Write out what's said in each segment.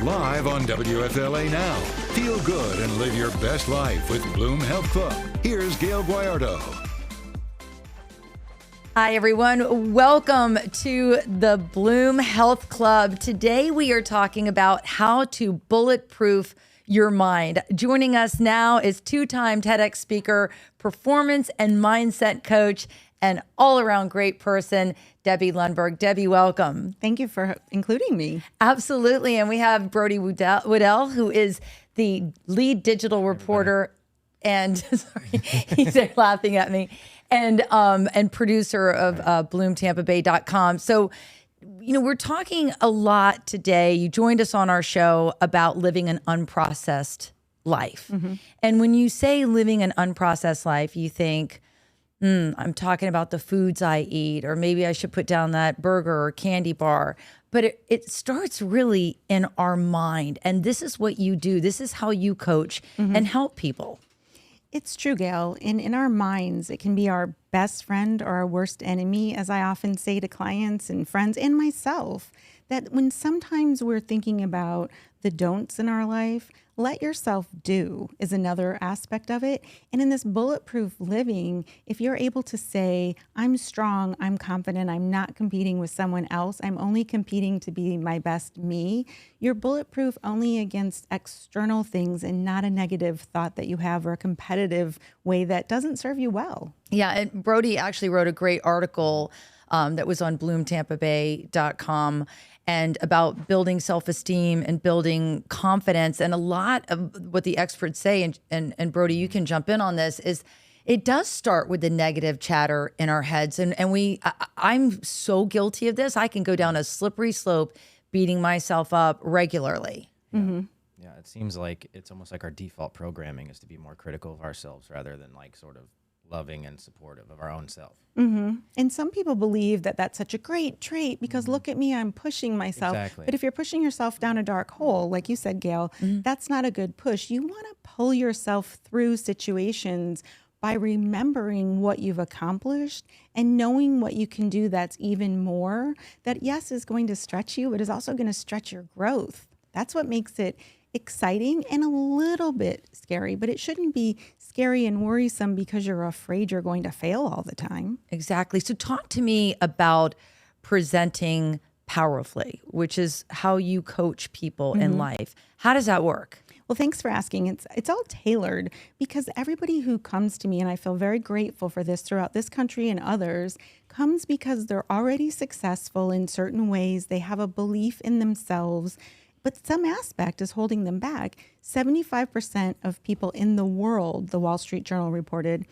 Live on WFLA Now. Feel good and live your best life with Bloom Health Club. Here's Gayle Guyardo. Hi, everyone. Welcome to the Bloom Health Club. Today, we are talking about how to bulletproof your mind. Joining us now is two-time TEDx speaker, performance and mindset coach, and all-around great person, Debbie Lundberg. Debbie, welcome. Thank you for including me. Absolutely. And we have Brody Wooddell, who is the lead digital reporter and sorry, he's there laughing at me, and producer of BloomTampaBay.com. So, we're talking a lot today. You joined us on our show about living an unprocessed life. Mm-hmm. And when you say living an unprocessed life, you think, I'm talking about the foods I eat, or maybe I should put down that burger or candy bar. But it starts really in our mind. And this is what you do. This is how you coach and help people. It's true, Gayle. In our minds, it can be our best friend or our worst enemy, as I often say to clients and friends and myself, that when sometimes we're thinking about the don'ts in our life, let yourself do is another aspect of it. And in this bulletproof living, if you're able to say, I'm strong, I'm confident, I'm not competing with someone else, I'm only competing to be my best me, you're bulletproof only against external things and not a negative thought that you have or a competitive way that doesn't serve you well. Yeah, and Brody actually wrote a great article that was on BloomTampaBay.com and about building self-esteem and building confidence. And a lot of what the experts say, and Brody, you can jump in on this, is it does start with the negative chatter in our heads. And I'm so guilty of this. I can go down a slippery slope beating myself up regularly. Yeah. Mm-hmm. Yeah, it seems like it's almost like our default programming is to be more critical of ourselves rather than like sort of loving and supportive of our own self. Mm-hmm. And some people believe that that's such a great trait because look at me, I'm pushing myself. Exactly. But if you're pushing yourself down a dark hole, like you said, Gayle, that's not a good push. You want to pull yourself through situations by remembering what you've accomplished and knowing what you can do that's even more, that yes, is going to stretch you, but is also going to stretch your growth. That's what makes it exciting and a little bit scary, but it shouldn't be scary and worrisome because you're afraid you're going to fail all the time. Exactly. So talk to me about presenting powerfully, which is how you coach people in life. How does that work? Well, thanks for asking. It's all tailored because everybody who comes to me, and I feel very grateful for this throughout this country and others, comes because they're already successful in certain ways. They have a belief in themselves, but some aspect is holding them back. 75% of people in the world, the Wall Street Journal reported,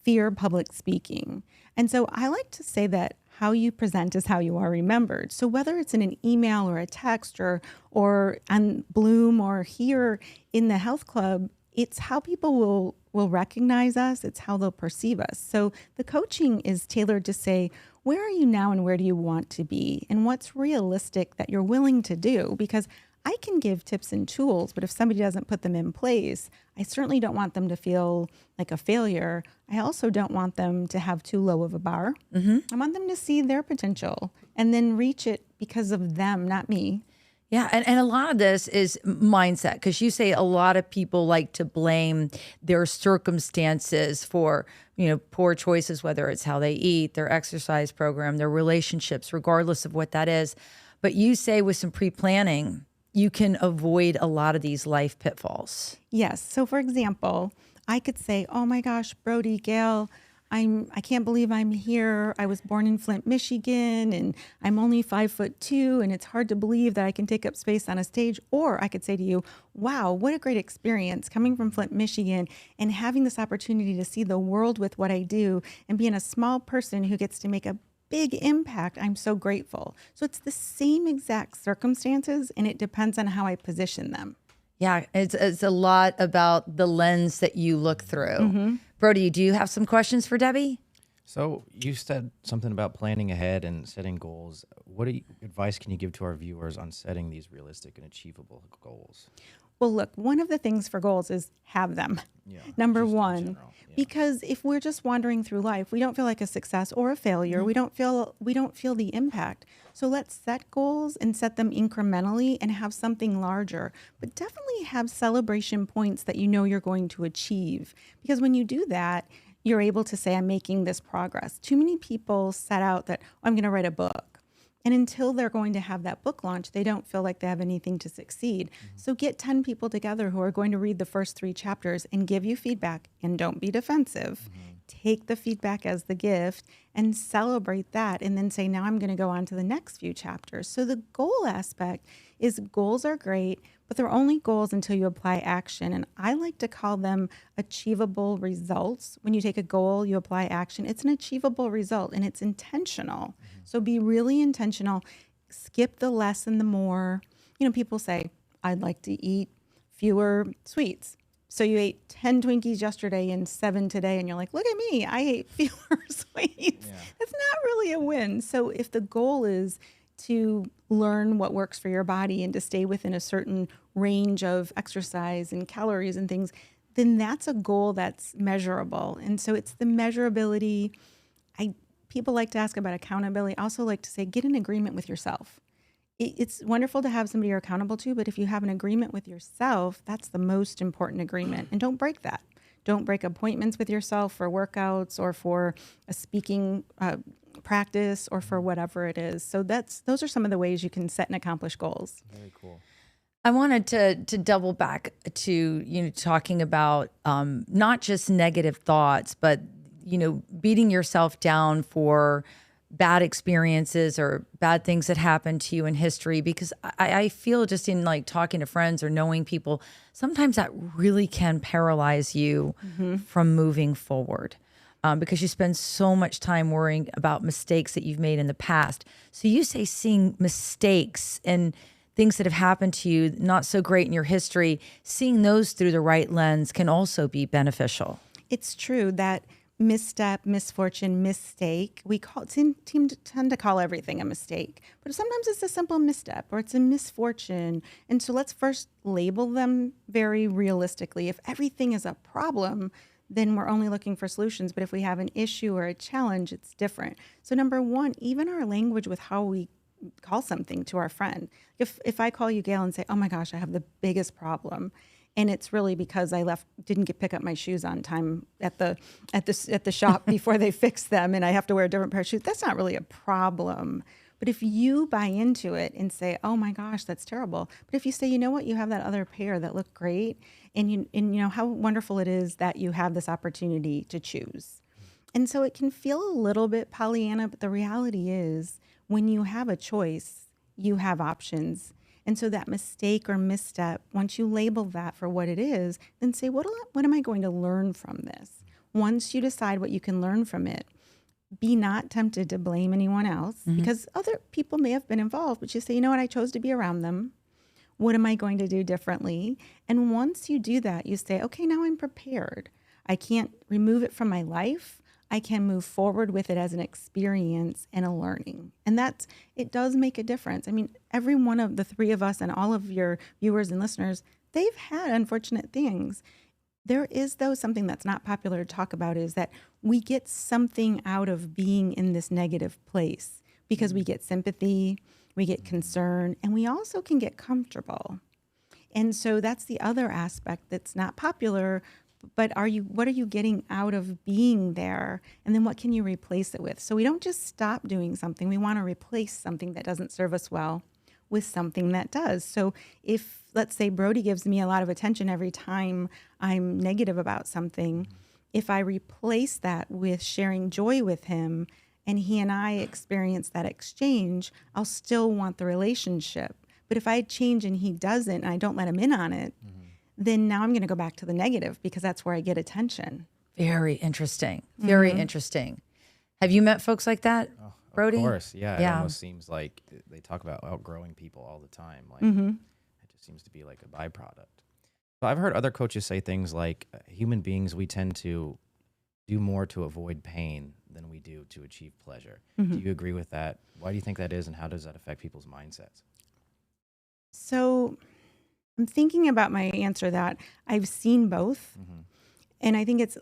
fear public speaking. And so I like to say that how you present is how you are remembered. So whether it's in an email or a text or on Bloom or here in the health club, it's how people will recognize us. It's how they'll perceive us. So the coaching is tailored to say, where are you now and where do you want to be? And what's realistic that you're willing to do? Because I can give tips and tools, but if somebody doesn't put them in place, I certainly don't want them to feel like a failure. I also don't want them to have too low of a bar. I want them to see their potential and then reach it because of them, not me. Yeah, and a lot of this is mindset, because you say a lot of people like to blame their circumstances for, poor choices, whether it's how they eat, their exercise program, their relationships, regardless of what that is. But you say with some pre-planning, you can avoid a lot of these life pitfalls. Yes. So for example, I could say, oh my gosh, Brody, Gayle, I can't believe I'm here. I was born in Flint, Michigan, and I'm only 5'2", and it's hard to believe that I can take up space on a stage. Or I could say to you, wow, what a great experience coming from Flint, Michigan, and having this opportunity to see the world with what I do and being a small person who gets to make a big impact. I'm so grateful. So it's the same exact circumstances, and it depends on how I position them. Yeah, it's a lot about the lens that you look through. Brody, do you have some questions for Debbie? So you said something about planning ahead and setting goals. What advice can you give to our viewers on setting these realistic and achievable goals? Well, look, one of the things for goals is have them. Yeah, Number just in one, general, yeah. because if we're just wandering through life, we don't feel like a success or a failure. We don't feel the impact. So let's set goals and set them incrementally and have something larger, but definitely have celebration points that you know you're going to achieve. Because when you do that, you're able to say, I'm making this progress. Too many people set out that, oh, I'm going to write a book. And until they're going to have that book launch, they don't feel like they have anything to succeed. So get 10 people together who are going to read the first 3 chapters and give you feedback, and don't be defensive. Take the feedback as the gift and celebrate that, and then say, now I'm going to go on to the next few chapters. So the goal aspect is, goals are great, but they're only goals until you apply action. And I like to call them achievable results. When you take a goal, you apply action, it's an achievable result, and it's intentional. So be really intentional. Skip the less and the more. You know, people say, I'd like to eat fewer sweets. So you ate 10 Twinkies yesterday and 7 today, and you're like, look at me, I ate fewer sweets. Yeah. That's not really a win. So if the goal is to learn what works for your body and to stay within a certain range of exercise and calories and things, then that's a goal that's measurable. And so it's the measurability. People like to ask about accountability. I also like to say, get an agreement with yourself. It's wonderful to have somebody you're accountable to, but if you have an agreement with yourself, that's the most important agreement. And don't break that. Don't break appointments with yourself for workouts or for a speaking practice or for whatever it is. So those are some of the ways you can set and accomplish goals. Very cool. I wanted to double back to, talking about not just negative thoughts, but, beating yourself down for bad experiences or bad things that happened to you in history, because I feel just in like talking to friends or knowing people, sometimes that really can paralyze you from moving forward. Because you spend so much time worrying about mistakes that you've made in the past. So you say seeing mistakes and things that have happened to you, not so great in your history, seeing those through the right lens can also be beneficial. It's true that misstep, misfortune, mistake, tend to call everything a mistake, but sometimes it's a simple misstep or it's a misfortune. And so let's first label them very realistically. If everything is a problem, then we're only looking for solutions. But if we have an issue or a challenge, it's different. So number one, even our language with how we call something to our friend. If I call you, Gayle, and say, oh my gosh, I have the biggest problem, and it's really because I didn't pick up my shoes on time at the shop before they fixed them, and I have to wear a different pair of shoes, that's not really a problem. But if you buy into it and say, oh my gosh, that's terrible. But if you say, you know what, you have that other pair that look great, and you know how wonderful it is that you have this opportunity to choose. And so it can feel a little bit Pollyanna, but the reality is when you have a choice, you have options. And so that mistake or misstep, once you label that for what it is, then say, what am I going to learn from this? Once you decide what you can learn from it, be not tempted to blame anyone else because other people may have been involved, but you say, you know what, I chose to be around them. What am I going to do differently? And once you do that, you say, okay, now I'm prepared. I can't remove it from my life. I can move forward with it as an experience and a learning. And it does make a difference. I mean, every one of the 3 of us and all of your viewers and listeners, they've had unfortunate things. There is, though, something that's not popular to talk about is that we get something out of being in this negative place because we get sympathy, we get concern, and we also can get comfortable. And so that's the other aspect that's not popular. But what are you getting out of being there? And then what can you replace it with? So we don't just stop doing something. We want to replace something that doesn't serve us well with something that does. So if, let's say, Brody gives me a lot of attention every time I'm negative about something, if I replace that with sharing joy with him and he and I experience that exchange, I'll still want the relationship. But if I change and he doesn't and I don't let him in on it, then now I'm going to go back to the negative because that's where I get attention. Very interesting. Very interesting. Have you met folks like that, Brody? Of course, yeah. It almost seems like they talk about outgrowing people all the time. Like it just seems to be like a byproduct. So I've heard other coaches say things like, human beings, we tend to do more to avoid pain than we do to achieve pleasure. Do you agree with that? Why do you think that is, and how does that affect people's mindsets? So I'm thinking about my answer that I've seen both. And I think it's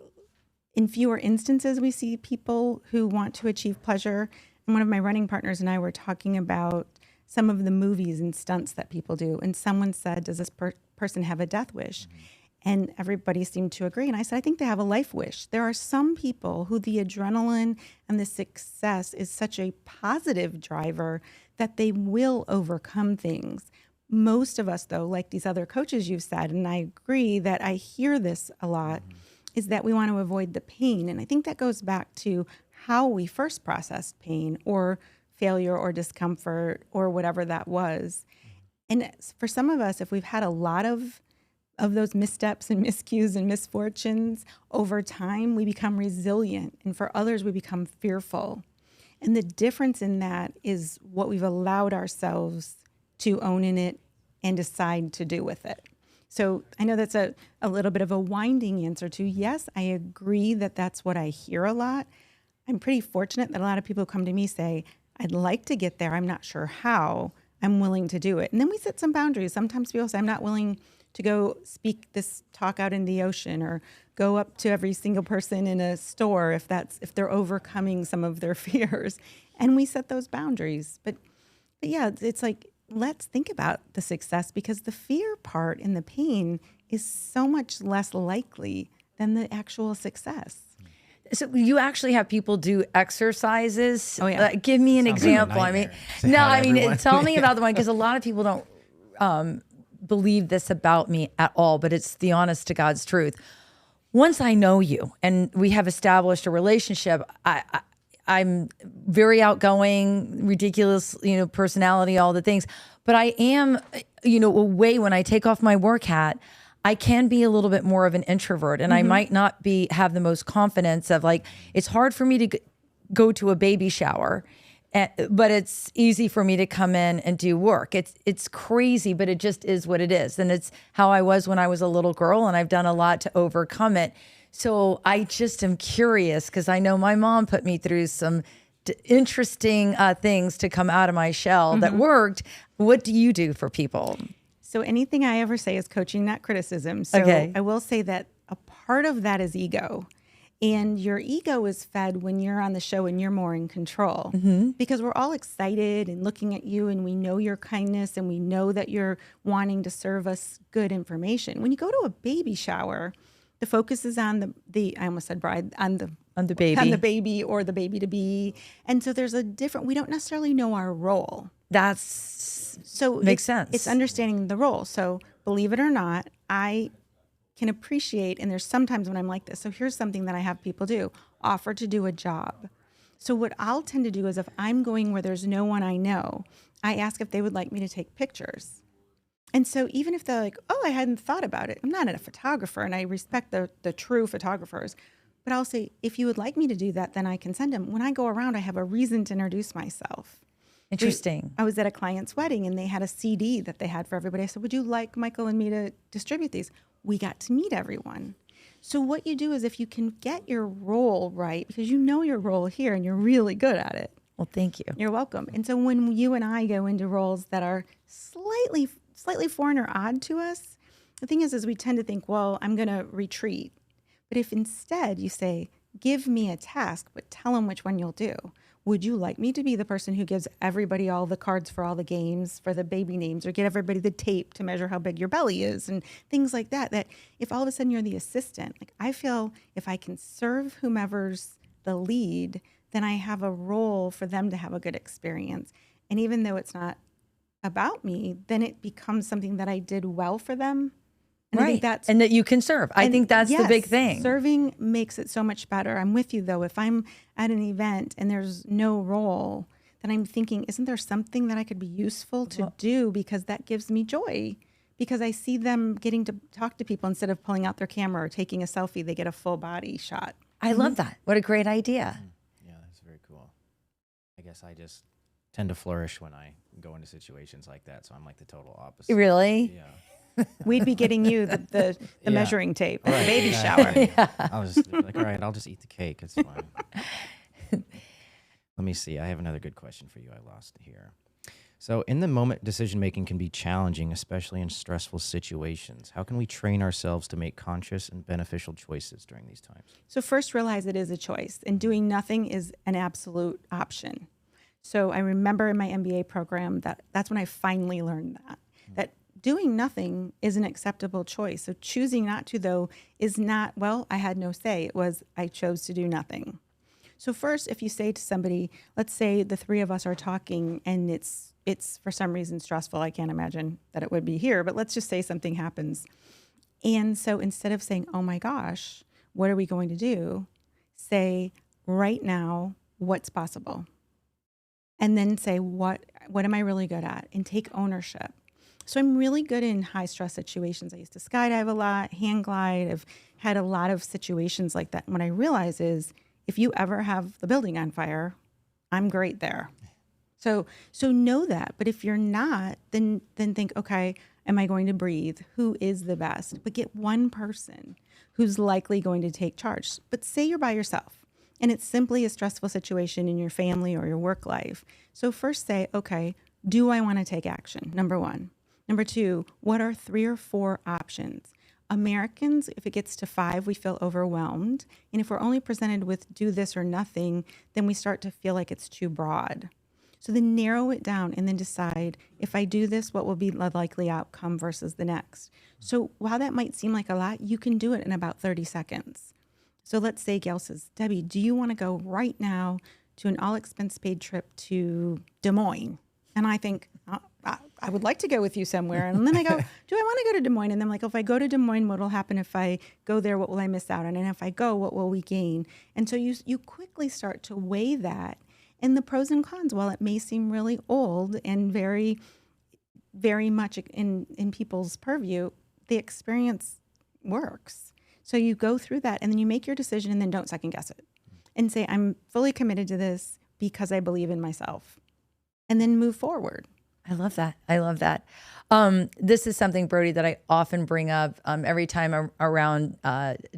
in fewer instances we see people who want to achieve pleasure. And one of my running partners and I were talking about some of the movies and stunts that people do. And someone said, does this person have a death wish? And everybody seemed to agree. And I said, I think they have a life wish. There are some people who the adrenaline and the success is such a positive driver that they will overcome things. Most of us, though, like these other coaches you've said, and I agree that I hear this a lot, is that we want to avoid the pain. And I think that goes back to how we first processed pain or failure or discomfort or whatever that was. And for some of us, if we've had a lot of those missteps and miscues and misfortunes over time, we become resilient. And for others, we become fearful. And the difference in that is what we've allowed ourselves to own in it and decide to do with it. So I know that's a little bit of a winding answer to, yes, I agree that that's what I hear a lot. I'm pretty fortunate that a lot of people come to me say, I'd like to get there. I'm not sure how. I'm willing to do it. And then we set some boundaries. Sometimes people say, I'm not willing to go speak this talk out in the ocean or go up to every single person in a store if they're overcoming some of their fears. And we set those boundaries. But yeah, it's like, let's think about the success, because the fear part and the pain is so much less likely than the actual success. So you actually have people do exercises. Oh, yeah. Give me an Sounds like a example. I mean, nightmare. Say no, hi to I mean, everyone. tell me about the one, because a lot of people don't believe this about me at all, but it's the honest to God's truth. Once I know you and we have established a relationship, I'm very outgoing, ridiculous, personality, all the things. But I am, away when I take off my work hat, I can be a little bit more of an introvert, and I might not have the most confidence of, like, it's hard for me to go to a baby shower, but it's easy for me to come in and do work. It's crazy, but it just is what it is. And it's how I was when I was a little girl, and I've done a lot to overcome it. So I just am curious, because I know my mom put me through some interesting things to come out of my shell that worked. What do you do for people? So anything I ever say is coaching, not criticism. So Okay. I will say that a part of that is ego. And your ego is fed when you're on the show and you're more in control, because we're all excited and looking at you, and we know your kindness and we know that you're wanting to serve us good information. When you go to a baby shower, the focus is on the I almost said bride, on the baby or the baby to be. And so there's we don't necessarily know our role. Makes sense. It's understanding the role. So believe it or not, I can appreciate, and there's sometimes when I'm like this. So here's something that I have people do: offer to do a job. So what I'll tend to do is, if I'm going where there's no one I know, I ask if they would like me to take pictures. And so even if they're like, oh, I hadn't thought about it. I'm not a photographer, and I respect the true photographers. But I'll say, if you would like me to do that, then I can send them. When I go around, I have a reason to introduce myself. Interesting. I was at a client's wedding, and they had a CD that they had for everybody. I said, would you like Michael and me to distribute these? We got to meet everyone. So what you do is, if you can get your role right, because you know your role here and you're really good at it. Well, thank you. You're welcome. And so when you and I go into roles that are slightly foreign or odd to us, the thing is we tend to think, well, I'm going to retreat. But if instead you say, give me a task, but tell them which one you'll do. Would you like me to be the person who gives everybody all the cards for all the games, for the baby names, or get everybody the tape to measure how big your belly is and things like that? That if all of a sudden you're the assistant, like, I feel if I can serve whomever's the lead, then I have a role for them to have a good experience. And even though it's not about me, then it becomes something that I did well for them. And Right. And that you can serve. I think that's the big thing. Serving makes it so much better. I'm with you, though. If I'm at an event and there's no role, then I'm thinking, isn't there something that I could be useful to do? Because that gives me joy. Because I see them getting to talk to people instead of pulling out their camera or taking a selfie, they get a full body shot. I love that. What a great idea. Yeah, that's very cool. I guess I just tend to flourish when I go into situations like that. So I'm like the total opposite. Really? Yeah. We'd be getting you the Yeah. measuring tape, Right, the baby exactly. shower. I was just like, all right, I'll just eat the cake. It's fine. Let me see. I have another good question for you. I lost it here. So, in the moment, decision making can be challenging, especially in stressful situations. How can we train ourselves to make conscious and beneficial choices during these times? So first realize it is a choice, and doing nothing is an absolute option. So I remember in my MBA program that's when I finally learned that doing nothing is an acceptable choice. So choosing not to, though, is not, well, I had no say. It was, I chose to do nothing. So first, if you say to somebody, let's say the three of us are talking and it's for some reason stressful. I can't imagine that it would be here, but let's just say something happens. And so instead of saying, oh my gosh, what are we going to do? Say right now, what's possible? And then say, what am I really good at? And take ownership. So I'm really good in high stress situations. I used to skydive a lot, hang glide. I've had a lot of situations like that. What I realize is if you ever have the building on fire, I'm great there. So know that. But if you're not, then think, okay, am I going to breathe? Who is the best? But get one person who's likely going to take charge. But say you're by yourself and it's simply a stressful situation in your family or your work life. So first say, okay, do I want to take action? Number one. Number two, what are 3 or 4 options? Americans, if it gets to 5, we feel overwhelmed. And if we're only presented with do this or nothing, then we start to feel like it's too broad. So then narrow it down and then decide, if I do this, what will be the likely outcome versus the next? So while that might seem like a lot, you can do it in about 30 seconds. So let's say Gayle says, Debbie, do you want to go right now to an all-expense paid trip to Des Moines? And I think, I would like to go with you somewhere. And then I go, do I want to go to Des Moines? And then I'm like, if I go to Des Moines, what will happen if I go there? What will I miss out on? And if I go, what will we gain? And so you quickly start to weigh that. And the pros and cons, while it may seem really old and very, very much in people's purview, the experience works. So you go through that and then you make your decision and then don't second guess it. And say, I'm fully committed to this because I believe in myself. And then move forward. I love that. I love that. This is something, Brody, that I often bring up every time I'm around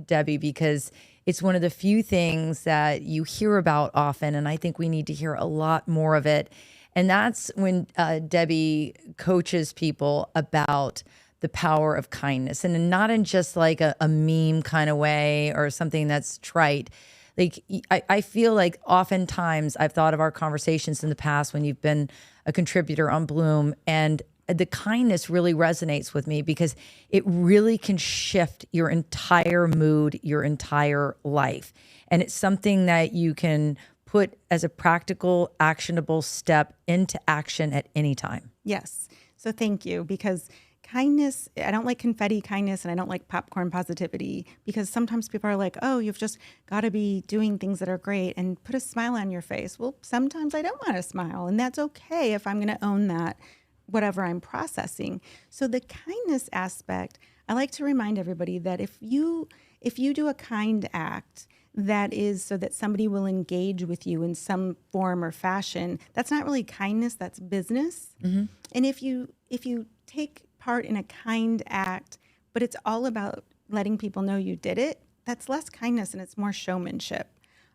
Debbie, because it's one of the few things that you hear about often, and I think we need to hear a lot more of it. And that's when Debbie coaches people about the power of kindness, and not in just like a meme kind of way or something that's trite. Like, I feel like oftentimes I've thought of our conversations in the past when you've been a contributor on Bloom, and the kindness really resonates with me because it really can shift your entire mood, your entire life. And it's something that you can put as a practical, actionable step into action at any time. Yes. So thank you, because kindness, I don't like confetti kindness and I don't like popcorn positivity, because sometimes people are like, oh, you've just got to be doing things that are great and put a smile on your face. Well, sometimes I don't want to smile, and that's okay if I'm going to own that, whatever I'm processing. So the kindness aspect, I like to remind everybody that if you do a kind act, that is so that somebody will engage with you in some form or fashion, that's not really kindness, that's business. Mm-hmm. And if you take part in a kind act, but it's all about letting people know you did it, that's less kindness and it's more showmanship.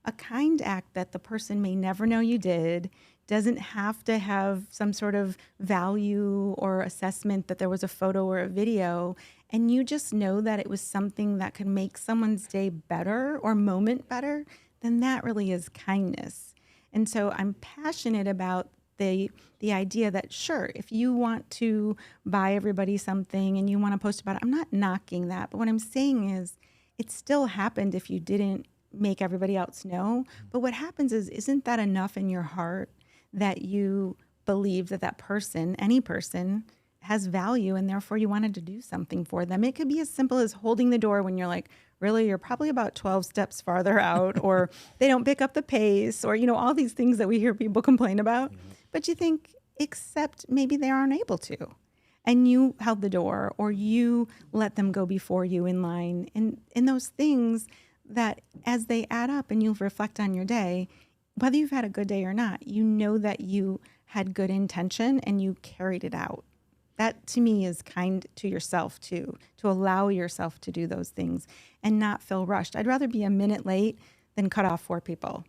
A kind act that the person may never know you did, doesn't have to have some sort of value or assessment that there was a photo or a video, and you just know that it was something that could make someone's day better or moment better, then that really is kindness. And so I'm passionate about the idea that, sure, if you want to buy everybody something and you want to post about it, I'm not knocking that. But what I'm saying is it still happened if you didn't make everybody else know. But what happens is, isn't that enough in your heart that you believe that that person, any person, has value, and therefore you wanted to do something for them? It could be as simple as holding the door when you're like, really, you're probably about 12 steps farther out, or they don't pick up the pace, or, all these things that we hear people complain about. Mm-hmm. But you think, except maybe they aren't able to. And you held the door, or you let them go before you in line. And those things that, as they add up and you reflect on your day, whether you've had a good day or not, you know that you had good intention and you carried it out. That, to me, is kind to yourself, too, to allow yourself to do those things and not feel rushed. I'd rather be a minute late than cut off 4 people.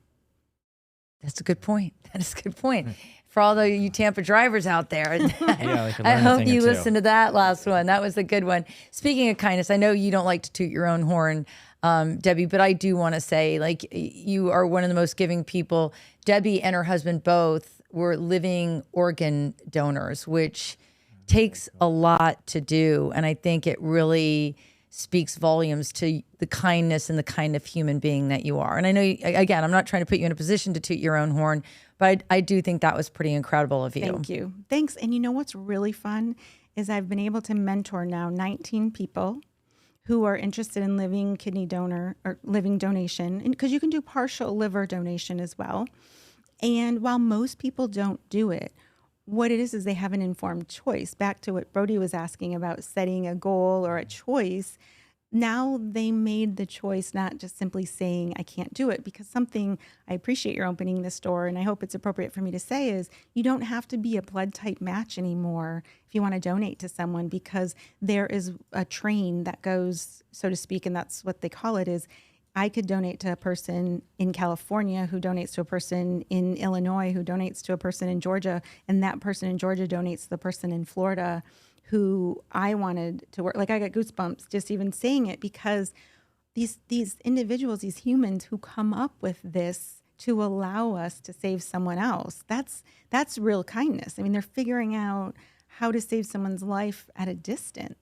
That's a good point. That is a good point. For all the you Tampa drivers out there, they can I learn a hope thing or you two. listened to that last one. That was a good one. Speaking of kindness, I know you don't like to toot your own horn, Debbie, but I do want to say, like, you are one of the most giving people. Debbie and her husband both were living organ donors, which takes a lot to do. And I think it really speaks volumes to the kindness and the kind of human being that you are. And I know, again, I'm not trying to put you in a position to toot your own horn, but I do think that was pretty incredible of you. Thank you. Thanks. And you know what's really fun is I've been able to mentor now 19 people who are interested in living kidney donor or living donation, because you can do partial liver donation as well. And while most people don't do it, what it is they have an informed choice. Back to what Brody was asking about setting a goal or a choice. Now they made the choice, not just simply saying, I can't do it, because something I appreciate your opening this door, and I hope it's appropriate for me to say is you don't have to be a blood type match anymore if you want to donate to someone, because there is a train that goes, so to speak, and that's what they call it, is I could donate to a person in California who donates to a person in Illinois who donates to a person in Georgia, and that person in Georgia donates to the person in Florida who I wanted to work. Like, I got goosebumps just even saying it, because these individuals, these humans who come up with this to allow us to save someone else, that's real kindness. I mean, they're figuring out how to save someone's life at a distance.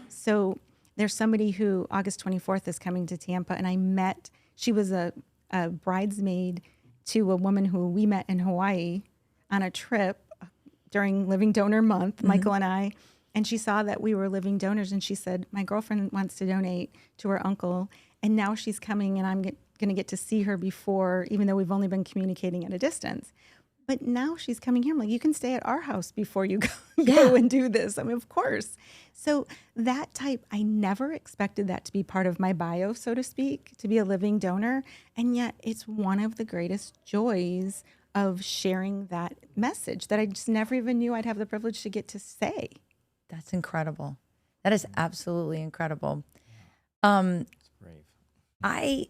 So there's somebody who August 24th is coming to Tampa, and I met, she was a bridesmaid to a woman who we met in Hawaii on a trip during Living Donor Month, Michael and I, and she saw that we were living donors, and she said, my girlfriend wants to donate to her uncle, and now she's coming, and I'm going to get to see her before, even though we've only been communicating at a distance. But now she's coming here. I'm like, you can stay at our house before you go and do this. I mean, of course. So that type, I never expected that to be part of my bio, so to speak, to be a living donor. And yet it's one of the greatest joys of sharing that message that I just never even knew I'd have the privilege to get to say. That's incredible. That is absolutely incredible. It's brave. I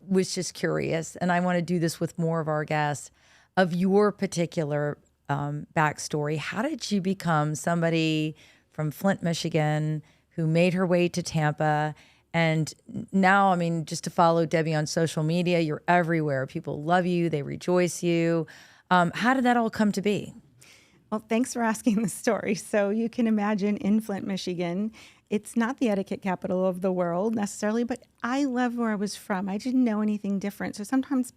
was just curious, and I want to do this with more of our guests, of your particular backstory. How did you become somebody from Flint, Michigan, who made her way to Tampa? And now, I mean, just to follow Debbie on social media, you're everywhere. People love you. They rejoice you. How did that all come to be? Well, thanks for asking the story. So you can imagine in Flint, Michigan, it's not the etiquette capital of the world necessarily, but I love where I was from. I didn't know anything different. So sometimes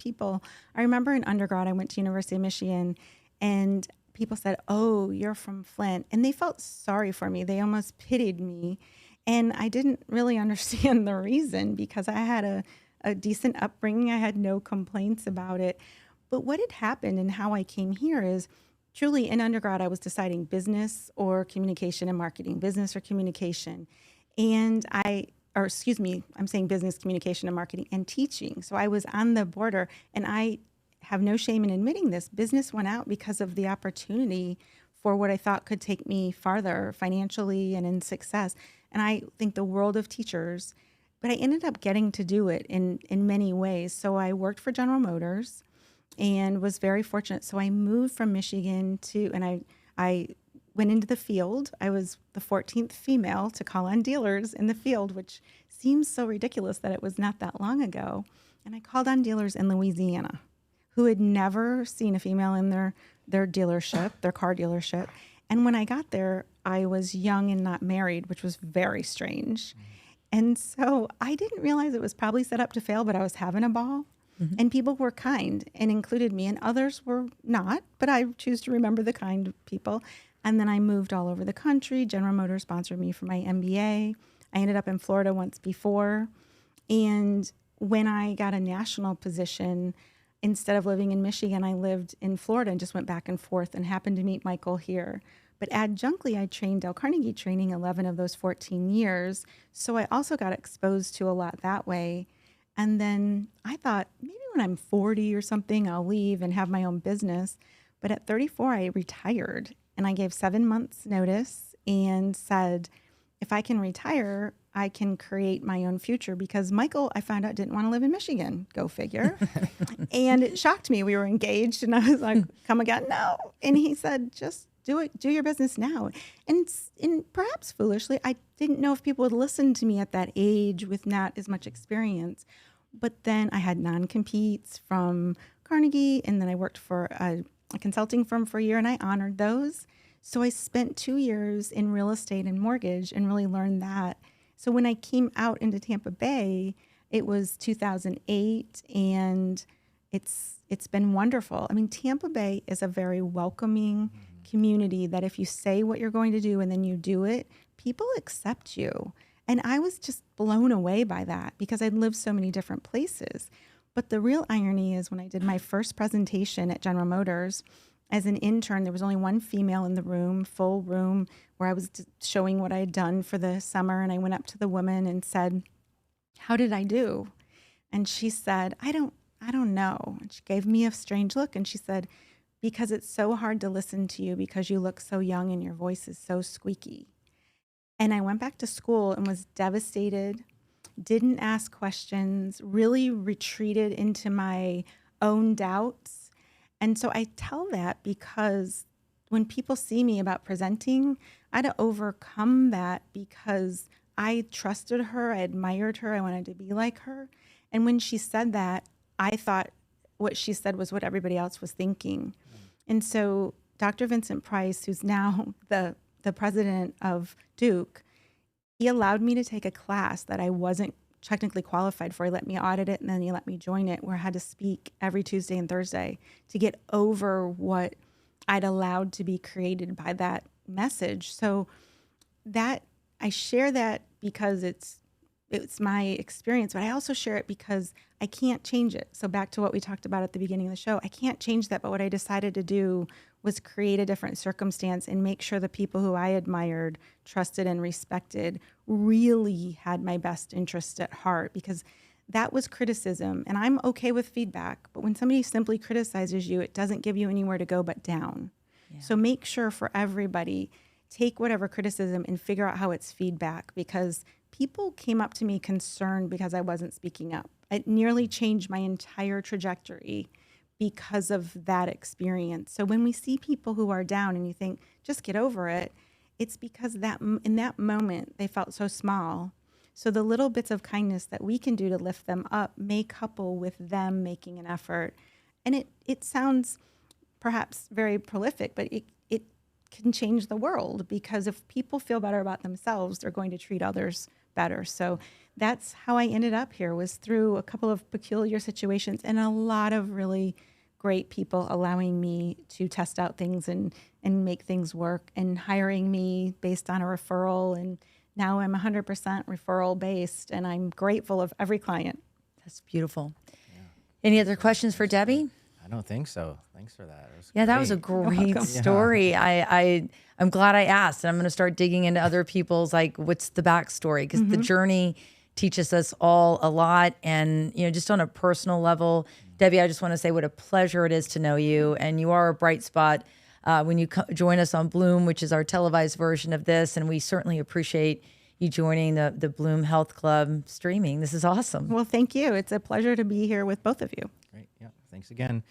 I remember in undergrad, I went to University of Michigan, and people said, oh, you're from Flint. And they felt sorry for me. They almost pitied me. And I didn't really understand the reason, because I had a decent upbringing. I had no complaints about it. But what had happened and how I came here is, truly, in undergrad, I was deciding business or communication and marketing, business or communication. And I'm saying business, communication, and marketing, and teaching. So I was on the border, and I have no shame in admitting this. Business went out because of the opportunity for what I thought could take me farther financially and in success. And I think the world of teachers, but I ended up getting to do it in many ways. So I worked for General Motors and was very fortunate. So I moved from Michigan and I went into the field. I was the 14th female to call on dealers in the field, which seems so ridiculous that it was not that long ago. And I called on dealers in Louisiana who had never seen a female in their dealership, their car dealership. And when I got there, I was young and not married, which was very strange. And so I didn't realize it was probably set up to fail, but I was having a ball. Mm-hmm. And people were kind and included me, and others were not, but I choose to remember the kind people. And then I moved all over the country. General Motors sponsored me for my MBA. I ended up in Florida once before. And when I got a national position, instead of living in Michigan, I lived in Florida and just went back and forth and happened to meet Michael here. But adjunctly, I trained Dale Carnegie training 11 of those 14 years. So I also got exposed to a lot that way. And then I thought, maybe when I'm 40 or something, I'll leave and have my own business. But at 34, I retired, and I gave 7 months notice and said, if I can retire, I can create my own future, because Michael, I found out, didn't want to live in Michigan. Go figure. And it shocked me. We were engaged and I was like, come again? No. And he said, just do it. Do your business now. And perhaps foolishly, I didn't know if people would listen to me at that age with not as much experience. But then I had non-competes from Carnegie, and then I worked for a consulting firm for a year, and I honored those. So I spent 2 years in real estate and mortgage and really learned that. So when I came out into Tampa Bay, it was 2008, and it's been wonderful. I mean, Tampa Bay is a very welcoming community that if you say what you're going to do and then you do it, people accept you. And I was just blown away by that because I'd lived so many different places. But the real irony is when I did my first presentation at General Motors as an intern, there was only one female in the room, full room, where I was showing what I had done for the summer. And I went up to the woman and said, how did I do? And she said, I don't know. And she gave me a strange look. And she said, because it's so hard to listen to you because you look so young and your voice is so squeaky. And I went back to school and was devastated, didn't ask questions, really retreated into my own doubts. And so I tell that because when people see me about presenting, I had to overcome that because I trusted her, I admired her, I wanted to be like her. And when she said that, I thought what she said was what everybody else was thinking. And so Dr. Vincent Price, who's now the president of Duke, he allowed me to take a class that I wasn't technically qualified for. He let me audit it, and then he let me join it, where I had to speak every Tuesday and Thursday to get over what I'd allowed to be created by that message. So that I share that because it's my experience, but I also share it because I can't change it. So back to what we talked about at the beginning of the show, I can't change that, but what I decided to do was create a different circumstance and make sure the people who I admired, trusted, and respected really had my best interest at heart, because that was criticism. And I'm okay with feedback, but when somebody simply criticizes you, it doesn't give you anywhere to go but down. Yeah. So make sure for everybody, take whatever criticism and figure out how it's feedback, because people came up to me concerned because I wasn't speaking up. It nearly changed my entire trajectory because of that experience. So when we see people who are down and you think, just get over it, it's because that in that moment they felt so small. So the little bits of kindness that we can do to lift them up may couple with them making an effort. And it sounds perhaps very prolific, but it can change the world, because if people feel better about themselves, they're going to treat others better. So that's how I ended up here, was through a couple of peculiar situations and a lot of really great people allowing me to test out things and make things work, and hiring me based on a referral. And now I'm 100% referral based, and I'm grateful of every client. That's beautiful. Yeah. Any other questions for Debbie? I don't think so. Thanks for that. That was a great story. Yeah. I'm glad I asked, and I'm going to start digging into other people's, like, what's the backstory? Because the journey teaches us all a lot. And, just on a personal level, Debbie, I just want to say what a pleasure it is to know you. And you are a bright spot when you join us on Bloom, which is our televised version of this. And we certainly appreciate you joining the Bloom Health Club streaming. This is awesome. Well, thank you. It's a pleasure to be here with both of you. Great. Yeah. Thanks again.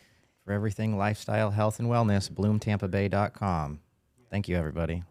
For everything lifestyle, health, and wellness, bloomtampabay.com. Thank you, everybody.